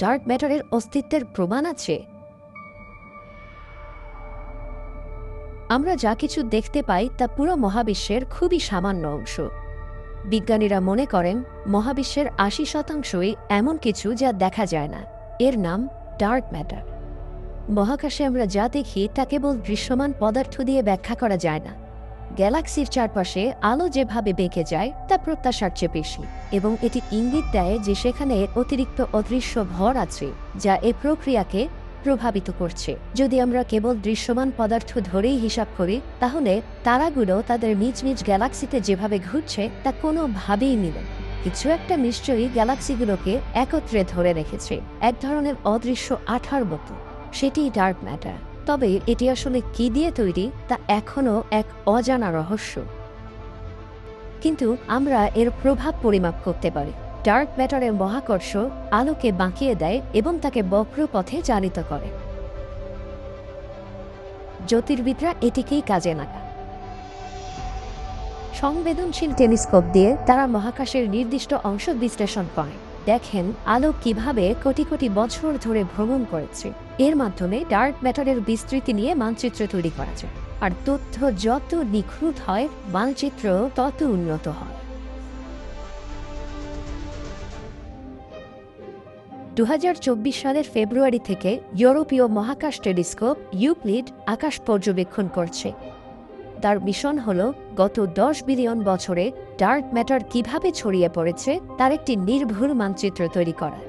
Dark ম্যাটারের অস্তিত্বের প্রমাণ আছে? আমরা যা কিছু দেখতে পাই তা পুরো মহাবিশ্বের খুবই সামান্য অংশ। বিজ্ঞানীরা মনে করেন মহাবিশ্বের ৮০% এমন কিছু যা দেখা যায় না। এর নাম ডার্ক ম্যাটার। মহাকাশে আমরা যা দেখি তা কেবল দৃশ্যমান পদার্থ দিয়ে ব্যাখ্যা করা যায় না। গ্যালাক্সির চারপাশে আলো যেভাবে বেঁকে যায় তা প্রত্যাশার চেয়ে বেশি, এবং এটি ইঙ্গিত দেয় যে সেখানে অতিরিক্ত অদৃশ্য ভর আছে যা এই প্রক্রিয়াকে প্রভাবিত করছে। যদি আমরা কেবল দৃশ্যমান পদার্থ ধরেই হিসাব করি, তাহলে তারাগুলো তাদের নিজ নিজ গ্যালাক্সিতে যেভাবে ঘুরছে তা কোনোভাবেই মিলে না। কিছু একটা নিশ্চয়ই গ্যালাক্সিগুলোকে একত্রে ধরে রেখেছে, এক ধরনের অদৃশ্য আঠার মতো। সেটি ডার্ক ম্যাটার। তবে এটি আসলে কি দিয়ে তৈরি তা এখনও এক অজানা রহস্য। কিন্তু আমরা এর প্রভাব পরিমাপ করতে পারি। ডার্ক ম্যাটারের মহাকর্ষ আলোকে বাঁকিয়ে দেয় এবং তাকে বক্র পথে চালিত করে। জ্যোতির্বিদরা এটিকেই কাজে লাগায়। সংবেদনশীল টেলিস্কোপ দিয়ে তারা মহাকাশের নির্দিষ্ট অংশ বিশ্লেষণ করে, দেখেন আলো কিভাবে কোটি কোটি বছর ধরে ভ্রমণ করেছে। এর মাধ্যমে ডার্ক ম্যাটারের বিস্তৃতি নিয়ে মানচিত্র তৈরি করা যায়। আর তথ্য যত নিখুঁত হয়, মানচিত্র তত উন্নত হয়। ২০২৪ সালের ফেব্রুয়ারি থেকে ইউরোপীয় মহাকাশ টেলিস্কোপ ইউক্লিড আকাশ পর্যবেক্ষণ করছে। তার মিশন হল গত ১০ বিলিয়ন বছরে ডার্ক ম্যাটার কিভাবে ছড়িয়ে পড়েছে তার একটি নির্ভুল মানচিত্র তৈরি করা।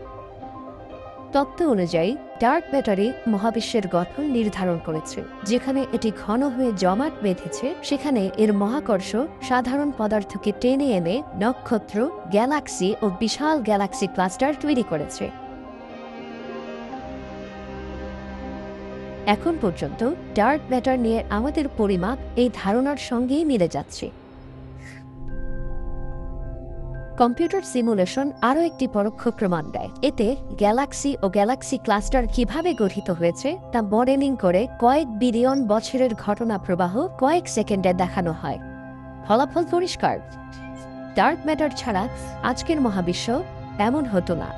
তত্ত্ব অনুযায়ী ডার্ক ম্যাটারই মহাবিশ্বের গঠন নির্ধারণ করেছে। যেখানে এটি ঘন হয়ে জমাট বেঁধেছে, সেখানে এর মহাকর্ষ সাধারণ পদার্থকে টেনে এনে নক্ষত্র, গ্যালাক্সি ও বিশাল গ্যালাক্সি ক্লাস্টার তৈরি করেছে। এখন পর্যন্ত ডার্ক ম্যাটার নিয়ে আমাদের পরিমাপ এই ধারণার সঙ্গেই মিলে যাচ্ছে। কম্পিউটার সিমুলেশন আরও একটি পরোক্ষ প্রমাণ দেয়। এতে গ্যালাক্সি ও গ্যালাক্সি ক্লাস্টার কিভাবে গঠিত হয়েছে তা মডেলিং করে কয়েক বিলিয়ন বছরের ঘটনা প্রবাহ কয়েক সেকেন্ডে দেখানো হয়। ফলাফল পরিষ্কার, ডার্ক ম্যাটার ছাড়া আজকের মহাবিশ্ব এমন হতো না।